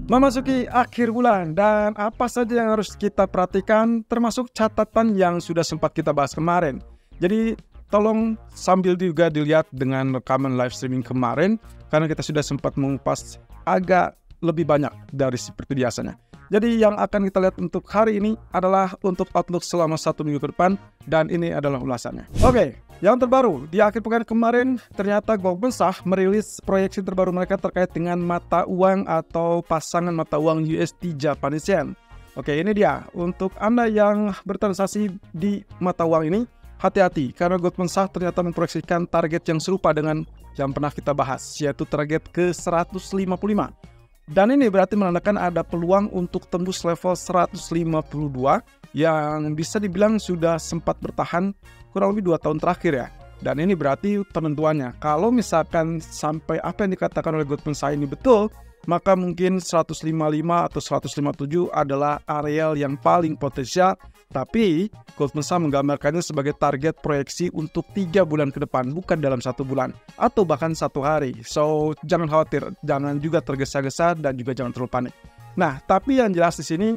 Memasuki akhir bulan dan apa saja yang harus kita perhatikan termasuk catatan yang sudah sempat kita bahas kemarin. Jadi tolong sambil juga dilihat dengan rekaman live streaming kemarin karena kita sudah sempat mengupas agak lebih banyak dari seperti biasanya. Jadi yang akan kita lihat untuk hari ini adalah untuk outlook selama 1 minggu ke depan dan ini adalah ulasannya. Oke, yang terbaru di akhir pekan kemarin ternyata Goldman Sachs merilis proyeksi terbaru mereka terkait dengan mata uang atau pasangan mata uang USD Japanese Yen. Oke, ini dia untuk Anda yang bertransaksi di mata uang ini. Hati-hati, karena Goldman Sachs ternyata memproyeksikan target yang serupa dengan yang pernah kita bahas, yaitu target ke 155. Dan ini berarti menandakan ada peluang untuk tembus level 152 yang bisa dibilang sudah sempat bertahan kurang lebih 2 tahun terakhir ya. Dan ini berarti penentuannya. Kalau misalkan sampai apa yang dikatakan oleh Goldman Sachs ini betul, maka mungkin 155 atau 157 adalah areal yang paling potensial. Tapi Goldman Sachs menggambarkannya sebagai target proyeksi untuk 3 bulan ke depan, bukan dalam 1 bulan atau bahkan 1 hari. So jangan khawatir, jangan juga tergesa-gesa dan juga jangan terlalu panik. Nah, tapi yang jelas di sini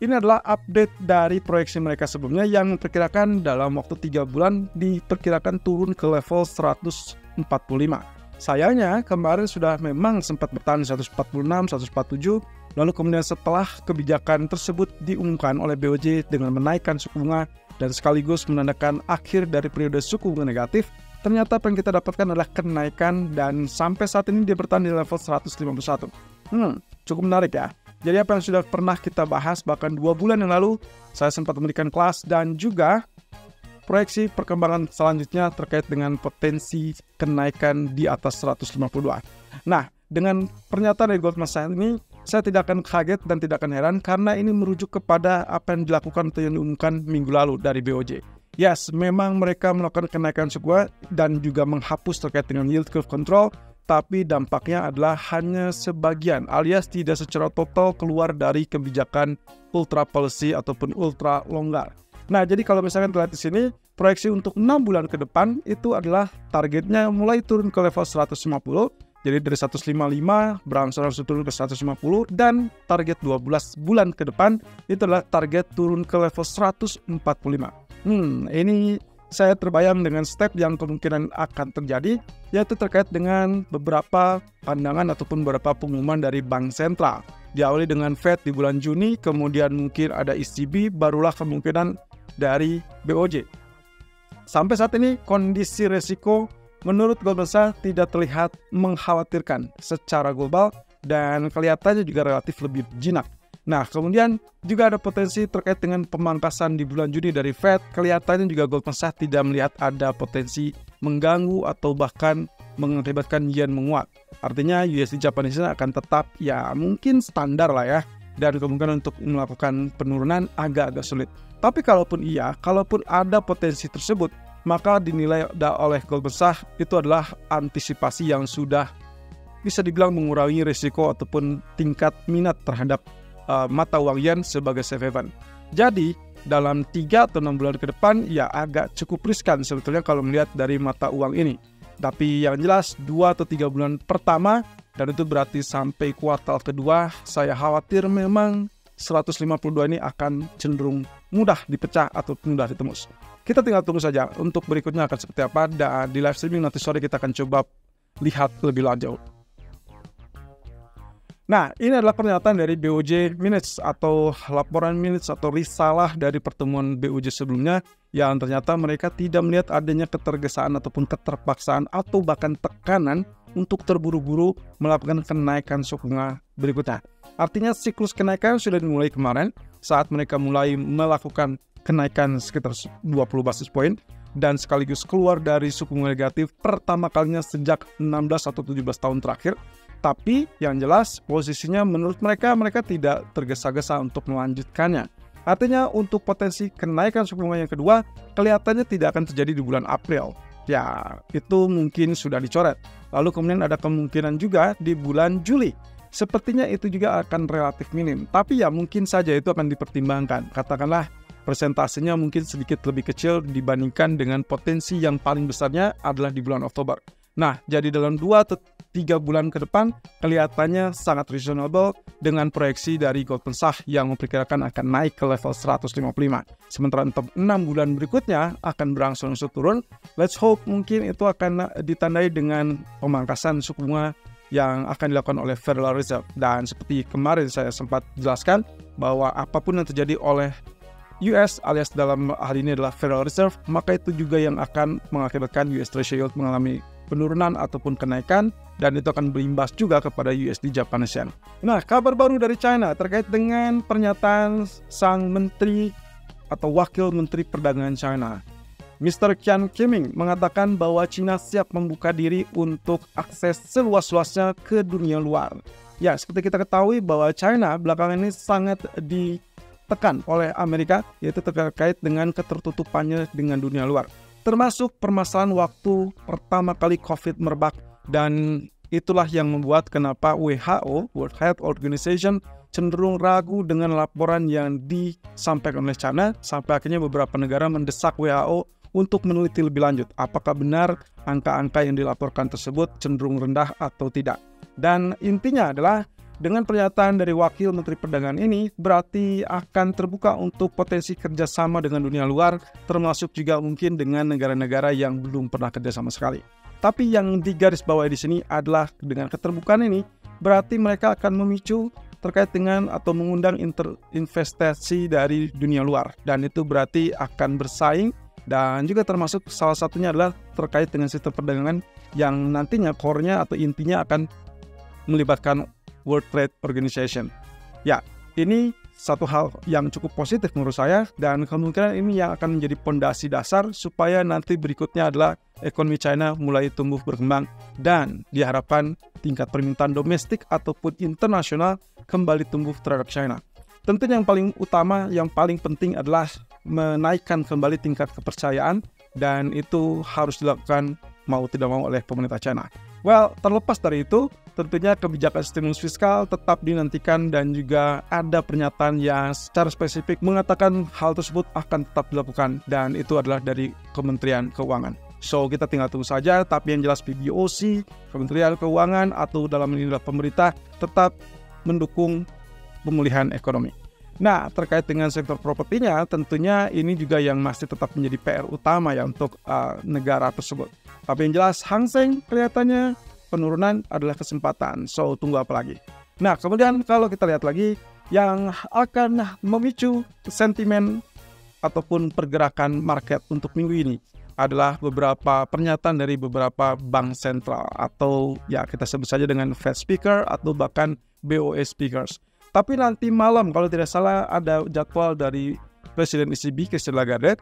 ini adalah update dari proyeksi mereka sebelumnya yang memperkirakan dalam waktu 3 bulan diperkirakan turun ke level 145. Sayangnya kemarin sudah memang sempat bertahan 146, 147. Lalu kemudian setelah kebijakan tersebut diumumkan oleh BOJ dengan menaikkan suku bunga dan sekaligus menandakan akhir dari periode suku bunga negatif, ternyata apa yang kita dapatkan adalah kenaikan dan sampai saat ini dia bertahan di level 151. Cukup menarik ya. Jadi apa yang sudah pernah kita bahas bahkan 2 bulan yang lalu, saya sempat memberikan kelas dan juga proyeksi perkembangan selanjutnya terkait dengan potensi kenaikan di atas 152. Nah, dengan pernyataan dari Goldman Sachs ini, saya tidak akan kaget dan tidak akan heran karena ini merujuk kepada apa yang dilakukan atau yang diumumkan minggu lalu dari BOJ. Yes, memang mereka melakukan kenaikan suku bunga dan juga menghapus terkait dengan yield curve control, tapi dampaknya adalah hanya sebagian alias tidak secara total keluar dari kebijakan ultra policy ataupun ultra longgar. Nah, jadi kalau misalkan terlihat di sini, proyeksi untuk 6 bulan ke depan itu adalah targetnya mulai turun ke level 150. Jadi dari 155 berangsur turun ke 150 dan target 12 bulan ke depan itu adalah target turun ke level 145. Ini saya terbayang dengan step yang kemungkinan akan terjadi, yaitu terkait dengan beberapa pandangan ataupun beberapa pengumuman dari bank sentral. Diawali dengan Fed di bulan Juni, kemudian mungkin ada ECB, barulah kemungkinan dari BOJ. Sampai saat ini kondisi resiko menurut Goldman Sachs tidak terlihat mengkhawatirkan secara global dan kelihatannya juga relatif lebih jinak. Nah, kemudian juga ada potensi terkait dengan pemangkasan di bulan Juni dari Fed. Kelihatannya juga Goldman Sachs tidak melihat ada potensi mengganggu atau bahkan mengakibatkan yen menguat. Artinya USD Japanese Yen akan tetap ya mungkin standar lah ya. Dan kemungkinan untuk melakukan penurunan agak-agak sulit. Tapi kalaupun ada potensi tersebut, maka dinilai oleh Goldman Sachs itu adalah antisipasi yang sudah bisa dibilang mengurangi risiko ataupun tingkat minat terhadap mata uang yen sebagai safe haven. Jadi dalam 3 atau 6 bulan ke depan ya agak cukup riskan sebetulnya kalau melihat dari mata uang ini. Tapi yang jelas 2 atau 3 bulan pertama dan itu berarti sampai kuartal kedua saya khawatir memang 152 ini akan cenderung mudah dipecah atau mudah ditembus. Kita tinggal tunggu saja untuk berikutnya akan seperti apa dan di live streaming nanti sore kita akan coba lihat lebih lanjut. Nah, ini adalah pernyataan dari BOJ Minutes atau laporan minutes atau risalah dari pertemuan BOJ sebelumnya yang ternyata mereka tidak melihat adanya ketergesaan ataupun keterpaksaan atau bahkan tekanan untuk terburu-buru melakukan kenaikan suku bunga berikutnya. Artinya siklus kenaikan sudah dimulai kemarin saat mereka mulai melakukan kenaikan sekitar 20 basis point dan sekaligus keluar dari suku bunga negatif pertama kalinya sejak 16 atau 17 tahun terakhir. Tapi yang jelas posisinya menurut mereka tidak tergesa-gesa untuk melanjutkannya. Artinya untuk potensi kenaikan suku bunga yang kedua kelihatannya tidak akan terjadi di bulan April. Ya, itu mungkin sudah dicoret. Lalu kemudian ada kemungkinan juga di bulan Juli. Sepertinya itu juga akan relatif minim. Tapi ya mungkin saja itu akan dipertimbangkan. Katakanlah persentasenya mungkin sedikit lebih kecil dibandingkan dengan potensi yang paling besarnya adalah di bulan Oktober. Nah, jadi dalam 2 atau 3 bulan ke depan kelihatannya sangat reasonable dengan proyeksi dari Goldman Sachs yang memperkirakan akan naik ke level 155. Sementara untuk 6 bulan berikutnya akan berangsur-angsur turun. Let's hope mungkin itu akan ditandai dengan pemangkasan suku bunga yang akan dilakukan oleh Federal Reserve. Dan seperti kemarin saya sempat jelaskan bahwa apapun yang terjadi oleh US alias dalam hal ini adalah Federal Reserve, maka itu juga yang akan mengakibatkan US Treasury Yield mengalami penurunan ataupun kenaikan, dan itu akan berimbas juga kepada USD Japanese Yen. Nah, kabar baru dari China terkait dengan pernyataan sang menteri atau wakil menteri perdagangan China, Mr. Qian Qiming, mengatakan bahwa China siap membuka diri untuk akses seluas-luasnya ke dunia luar. Ya, seperti kita ketahui bahwa China belakangan ini sangat ditekan oleh Amerika, yaitu terkait dengan ketertutupannya dengan dunia luar. Termasuk permasalahan waktu pertama kali COVID merebak, dan itulah yang membuat kenapa WHO, World Health Organization, cenderung ragu dengan laporan yang disampaikan oleh China, sampai akhirnya beberapa negara mendesak WHO untuk meneliti lebih lanjut apakah benar angka-angka yang dilaporkan tersebut cenderung rendah atau tidak. Dan intinya adalah dengan pernyataan dari Wakil Menteri Perdagangan ini berarti akan terbuka untuk potensi kerjasama dengan dunia luar, termasuk juga mungkin dengan negara-negara yang belum pernah kerja sama sekali. Tapi yang digarisbawahi di sini adalah dengan keterbukaan ini berarti mereka akan memicu terkait dengan atau mengundang investasi dari dunia luar, dan itu berarti akan bersaing, dan juga termasuk salah satunya adalah terkait dengan sistem perdagangan yang nantinya core-nya atau intinya akan melibatkan World Trade Organization. Ya, ini satu hal yang cukup positif menurut saya, dan kemungkinan ini yang akan menjadi pondasi dasar supaya nanti berikutnya adalah ekonomi China mulai tumbuh berkembang, dan diharapkan tingkat permintaan domestik ataupun internasional kembali tumbuh terhadap China. Tentu yang paling utama, yang paling penting adalah menaikkan kembali tingkat kepercayaan, dan itu harus dilakukan mau tidak mau oleh pemerintah China. Well, terlepas dari itu, tentunya kebijakan stimulus fiskal tetap dinantikan, dan juga ada pernyataan yang secara spesifik mengatakan hal tersebut akan tetap dilakukan, dan itu adalah dari Kementerian Keuangan. So, kita tinggal tunggu saja, tapi yang jelas PBOC, Kementerian Keuangan, atau dalam ini adalah pemerintah, tetap mendukung pemulihan ekonomi. Nah, terkait dengan sektor propertinya, tentunya ini juga yang masih tetap menjadi PR utama ya untuk negara tersebut. Tapi yang jelas Hang Seng kelihatannya penurunan adalah kesempatan. So, tunggu apa lagi? Nah, kemudian kalau kita lihat lagi yang akan memicu sentimen ataupun pergerakan market untuk minggu ini adalah beberapa pernyataan dari beberapa bank sentral, atau ya kita sebut saja dengan Fed speaker atau bahkan BOE speakers. Tapi nanti malam kalau tidak salah ada jadwal dari Presiden ECB Christine Lagarde,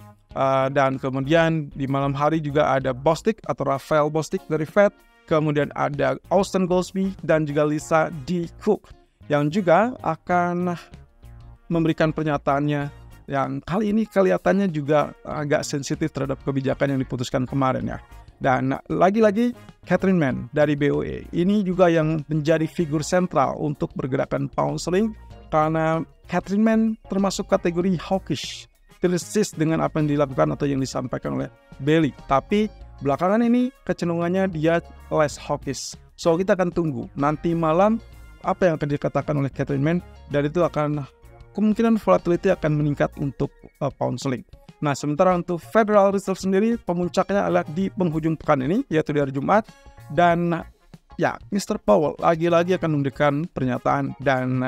dan kemudian di malam hari juga ada Bostic atau Raphael Bostic dari Fed, kemudian ada Austin Goolsbee dan juga Lisa D. Cook yang juga akan memberikan pernyataannya yang kali ini kelihatannya juga agak sensitif terhadap kebijakan yang diputuskan kemarin ya. Dan lagi-lagi Catherine Man dari BOE ini juga yang menjadi figur sentral untuk pergerakan pound sterling, karena Catherine Man termasuk kategori hawkish, persis dengan apa yang dilakukan atau yang disampaikan oleh Bailey. Tapi belakangan ini kecenderungannya dia less hawkish. So kita akan tunggu nanti malam apa yang akan dikatakan oleh Catherine Man, dan itu akan kemungkinan volatility akan meningkat untuk pound sterling. Nah, sementara untuk Federal Reserve sendiri, pemuncaknya adalah di penghujung pekan ini, yaitu di hari Jumat. Dan ya, Mr. Powell lagi-lagi akan memberikan pernyataan, dan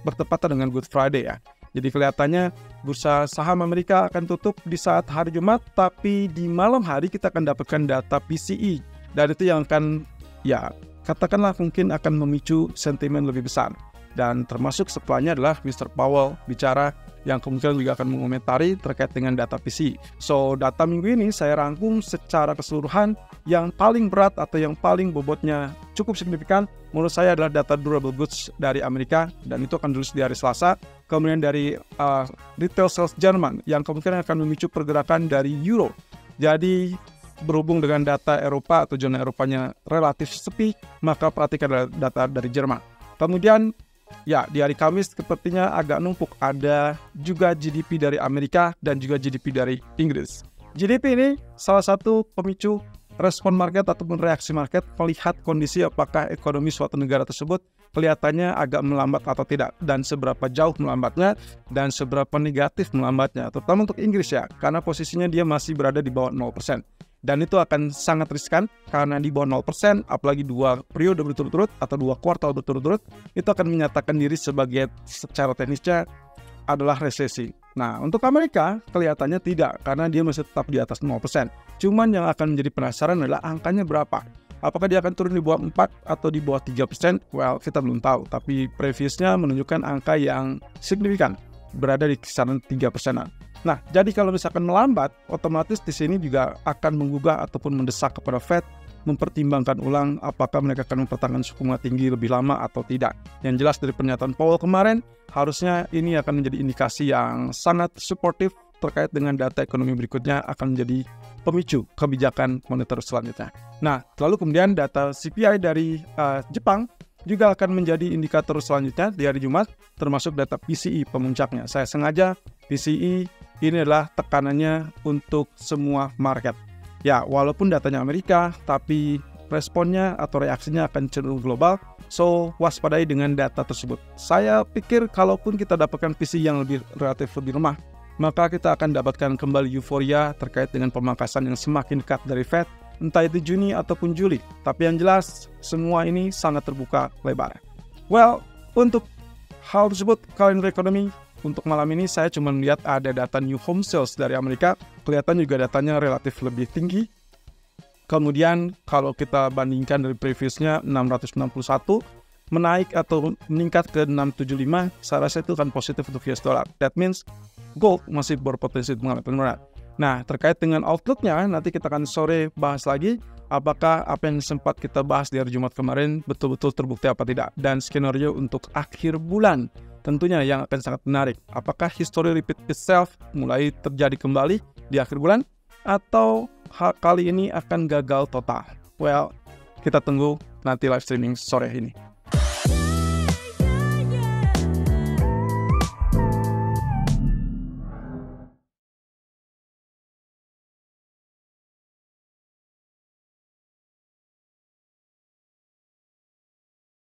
bertepatan dengan Good Friday ya. Jadi kelihatannya bursa saham Amerika akan tutup di saat hari Jumat, tapi di malam hari kita akan dapatkan data PCE. Dan itu yang akan, ya katakanlah mungkin akan memicu sentimen lebih besar. Dan termasuk setelahnya adalah Mr. Powell bicara yang kemungkinan juga akan mengomentari terkait dengan data PCE. So, data minggu ini saya rangkum secara keseluruhan. Yang paling berat atau yang paling bobotnya cukup signifikan menurut saya adalah data durable goods dari Amerika, dan itu akan dirilis di hari Selasa. Kemudian dari retail sales Jerman yang kemungkinan akan memicu pergerakan dari euro. Jadi berhubung dengan data Eropa atau zona Eropanya relatif sepi, maka perhatikan data dari Jerman. Kemudian ya, di hari Kamis sepertinya agak numpuk. Ada juga GDP dari Amerika dan juga GDP dari Inggris. GDP ini salah satu pemicu respon market ataupun reaksi market melihat kondisi apakah ekonomi suatu negara tersebut kelihatannya agak melambat atau tidak, dan seberapa jauh melambatnya dan seberapa negatif melambatnya, terutama untuk Inggris ya, karena posisinya dia masih berada di bawah 0%. Dan itu akan sangat riskan karena di bawah 0%, apalagi 2 periode berturut-turut atau 2 kuartal berturut-turut, itu akan menyatakan diri sebagai secara teknisnya adalah resesi. Nah, untuk Amerika kelihatannya tidak, karena dia masih tetap di atas 0%. Cuman yang akan menjadi penasaran adalah angkanya berapa. Apakah dia akan turun di bawah 4 atau di bawah 3%? Well, kita belum tahu, tapi previousnya menunjukkan angka yang signifikan, berada di kisaran 3%-an. Nah, jadi kalau misalkan melambat, otomatis di sini juga akan menggugah ataupun mendesak kepada Fed mempertimbangkan ulang apakah mereka akan mempertahankan suku bunga tinggi lebih lama atau tidak. Yang jelas dari pernyataan Powell kemarin, harusnya ini akan menjadi indikasi yang sangat suportif terkait dengan data ekonomi berikutnya akan menjadi pemicu kebijakan moneter selanjutnya. Nah, lalu kemudian data CPI dari Jepang juga akan menjadi indikator selanjutnya di hari Jumat, termasuk data PCE pemuncaknya. Saya sengaja PCE ini adalah tekanannya untuk semua market. Ya, walaupun datanya Amerika, tapi responnya atau reaksinya akan cenderung global. So, waspadai dengan data tersebut. Saya pikir kalaupun kita dapatkan PCE yang relatif lebih lemah, maka kita akan dapatkan kembali euforia terkait dengan pemangkasan yang semakin dekat dari Fed, entah itu Juni ataupun Juli. Tapi yang jelas, semua ini sangat terbuka lebar. Well, untuk hal tersebut, kalender ekonomi untuk malam ini saya cuma melihat ada data new home sales dari Amerika, kelihatan juga datanya relatif lebih tinggi. Kemudian kalau kita bandingkan dari previousnya 661, menaik atau meningkat ke 675, saya rasa itu akan positif untuk US dollar. That means gold masih berpotensi mengalami penurunan. Nah, terkait dengan outlook-nya, nanti kita akan sore bahas lagi apakah apa yang sempat kita bahas di hari Jumat kemarin betul-betul terbukti apa tidak. Dan skenario untuk akhir bulan tentunya yang akan sangat menarik. Apakah history repeat itself mulai terjadi kembali di akhir bulan atau kali ini akan gagal total? Well, kita tunggu nanti live streaming sore ini.